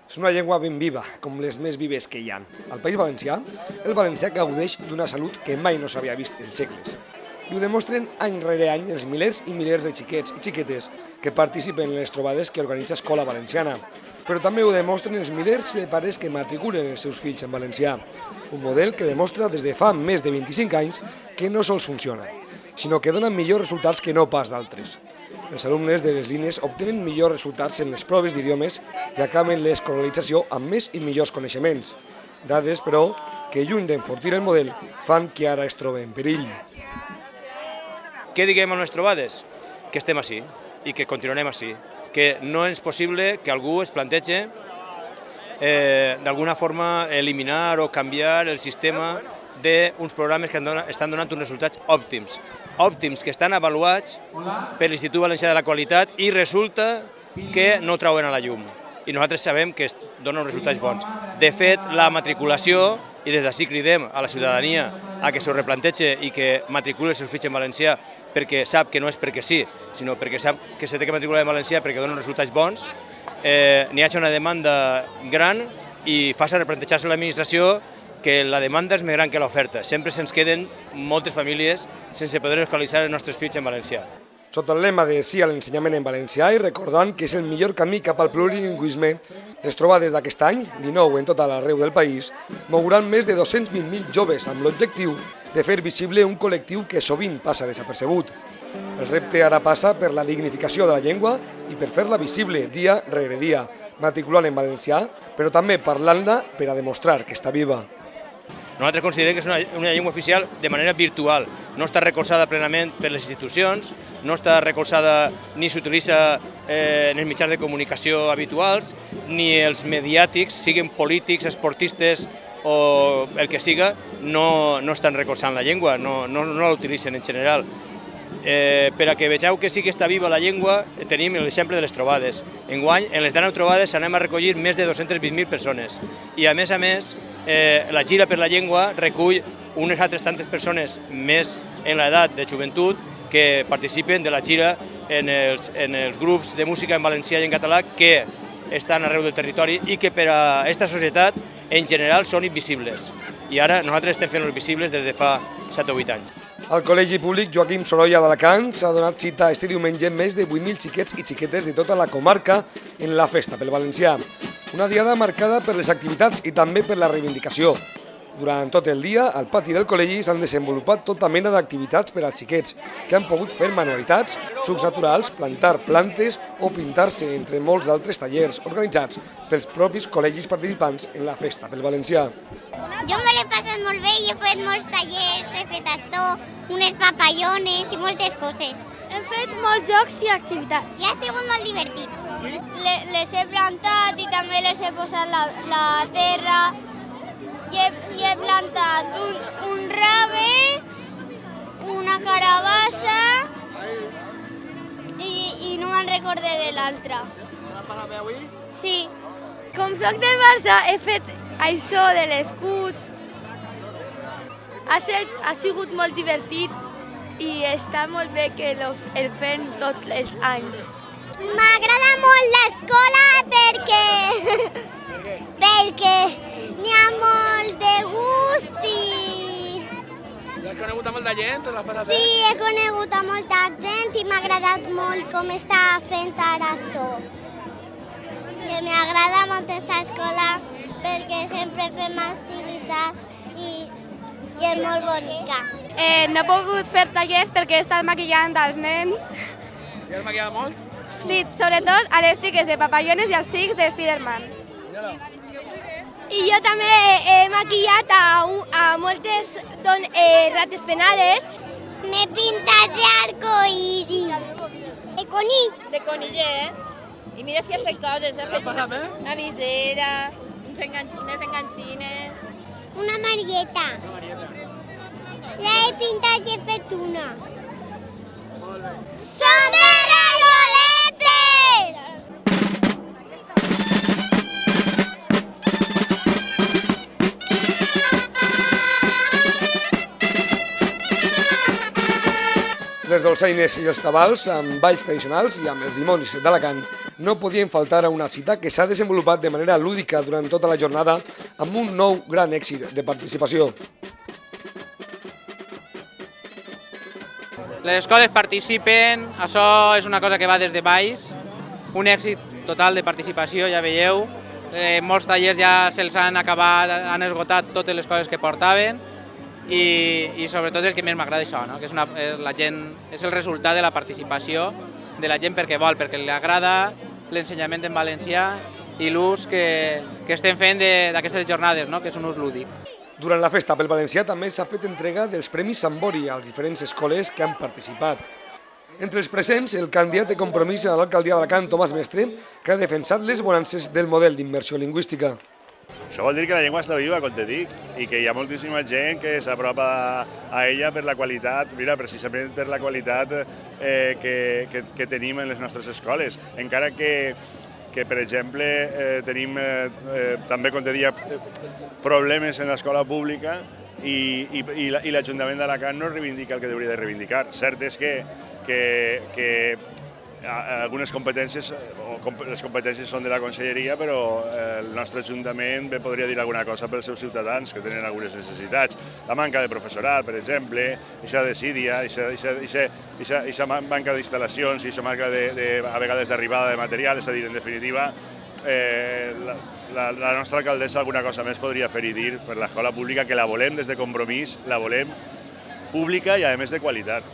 És una llengua ben viva, com les més vives que hi ha. Al País Valencià, el valencià gaudeix d'una salut que mai no s'havia vist en segles. I ho demostren any rere any els milers i milers de xiquets i xiquetes que participen en les trobades que organitza Escola Valenciana. Però també ho demostren els milers de pares que matriculen els seus fills en valencià. Un model que demostra des de fa més de 25 anys que no sols funciona, sinó que dona millors resultats que no pas d'altres. Els alumnes de les línies obtenen millors resultats en les proves d'idiomes i acaben l'escolarització amb més i millors coneixements. Dades, però, que lluny d'enfortir el model, fan que ara es troba en perill. Què diguem a les trobades? Que estem així i que continuarem així. Que no és possible que algú es plantegi d'alguna forma eliminar o canviar el sistema d'uns programes que estan donant uns resultats òptims que estan avaluats per l'Institut Valencià de la Qualitat i resulta que no trauen a la llum. I nosaltres sabem que es donen resultats bons. De fet, la matriculació, i des d'ací cridem a la ciutadania a que s'ho replantegi i que matriculi els seus fills en valencià perquè sap que no és perquè sí, sinó perquè sap que s'ha de matricular en valencià perquè donen resultats bons, n'hi ha una demanda gran i fa replantejar-se l'administració que la demanda és més gran que l'oferta. Sempre se'ns queden moltes famílies sense poder escolaritzar els nostres fills en valencià. Sota el lema de sí a l'ensenyament en valencià i recordant que és el millor camí cap al plurilingüisme, les trobades d'aquest any, 19 en tot l'arreu del país, mouran més de 220.000 joves amb l'objectiu de fer visible un col·lectiu que sovint passa desapercebut. El repte ara passa per la dignificació de la llengua i per fer-la visible dia rere dia, matriculant en valencià, però també parlant-la per a demostrar que està viva. Nosaltres considerem que és una llengua oficial de manera virtual, no està recolzada plenament per les institucions, no està recolzada ni s'utilitza en els mitjans de comunicació habituals, ni els mediàtics, siguin polítics, esportistes o el que siga, no estan recolzant la llengua, no la utilitzen en general. Per a que vegeu que sí que està viva la llengua, tenim l'exemple de les trobades. Enguany, en les 19 trobades anem a recollir més de 220.000 persones i, a més, la gira per la llengua recull unes altres tantes persones més en l'edat de joventut que participen de la gira en els grups de música en valencià i en català que estan arreu del territori i que per a aquesta societat en general són invisibles. I ara nosaltres estem fent-los visibles des de fa 7 o 8 anys. Al Col·legi Públic Joaquim Sorolla d'Alacant s'ha donat cita este diumenge més de 8.000 xiquets i xiquetes de tota la comarca en la festa pel valencià. Una diada marcada per les activitats i també per la reivindicació. Durant tot el dia, al pati del col·legi s'han desenvolupat tota mena d'activitats per als xiquets, que han pogut fer manualitats, sucs naturals, plantar plantes o pintar-se, entre molts d'altres tallers organitzats pels propis col·legis participants en la festa pel valencià. Jo me l'he passat molt bé i he fet molts tallers, he fet astó, unes papallones i moltes coses. Hem fet molts jocs i activitats. I ha sigut molt divertit. Les he plantat i també les he posat la terra. I he plantat un rave, una carabassa i no me'n recordé de l'altra. L'has passat bé avui? Sí. Com soc del Barça, he fet això de l'escut. Ha sigut molt divertit i està molt bé que el fem tots els anys. M'agrada molt l'escola perquè n'hi ha molt de gust i... Has conegut a molta gent? L'has passat bé? Sí, he conegut a molta gent i m'ha agradat molt com està fent ara esto. Que m'agrada molt aquesta escola perquè sempre fem activitats i és molt bonica. No he pogut fer tallers perquè he estat maquillant als nens. I has maquillat molts? Sí, sobretot a les xiques de Papallones i als xics de Spiderman. I jo també he maquillat a moltes rates penades. M'he pintat d'arcoïris. De conill. De conillet. I mira si ha fet coses. L'has passat bé? Una visera, unes enganxines. Una marieta. Una marieta. L'he pintat i he fet una. Molt bé. Som de Rayoletes! Les les dolçaines i els tabals, amb balls tradicionals i amb els dimonis d'Alacant, no podien faltar a una cita que s'ha desenvolupat de manera lúdica durant tota la jornada amb un nou gran èxit de participació. Les escoles participen, això és una cosa que va des de baix, un èxit total de participació, ja veieu. Molts tallers ja se'ls han acabat, han esgotat totes les coses que portaven i sobretot el que més m'agrada això, no? Que és la gent, és el resultat de la participació de la gent perquè vol, perquè li agrada l'ensenyament en valencià i l'ús que estem fent d'aquestes jornades, no? Que és un ús lúdic. Durant la festa pel valencià també s'ha fet entrega dels Premis Sambori als diferents escoles que han participat. Entre els presents, el candidat de Compromís a l'alcaldia d'Alacant, Tomàs Mestre, que ha defensat les bonances del model d'immersió lingüística. Això vol dir que la llengua està viva, com te dic, i que hi ha moltíssima gent que s'apropa a ella per la qualitat, mira, precisament per la qualitat que tenim en les nostres escoles. Encara que per exemple, tenim també, com te deia, problemes en l'escola pública i l'Ajuntament d'Alacant no reivindica el que hauria de reivindicar. Cert és que algunes competències, les competències són de la Conselleria, però el nostre Ajuntament bé podria dir alguna cosa pels seus ciutadans que tenen algunes necessitats. La manca de professorat, per exemple, aquesta desídia, aquesta manca d'instal·lacions i aquesta manca a vegades d'arribada de material, és a dir, en definitiva, la nostra alcaldessa alguna cosa més podria fer i dir per l'escola pública, que la volem des de Compromís, la volem pública i a més de qualitat.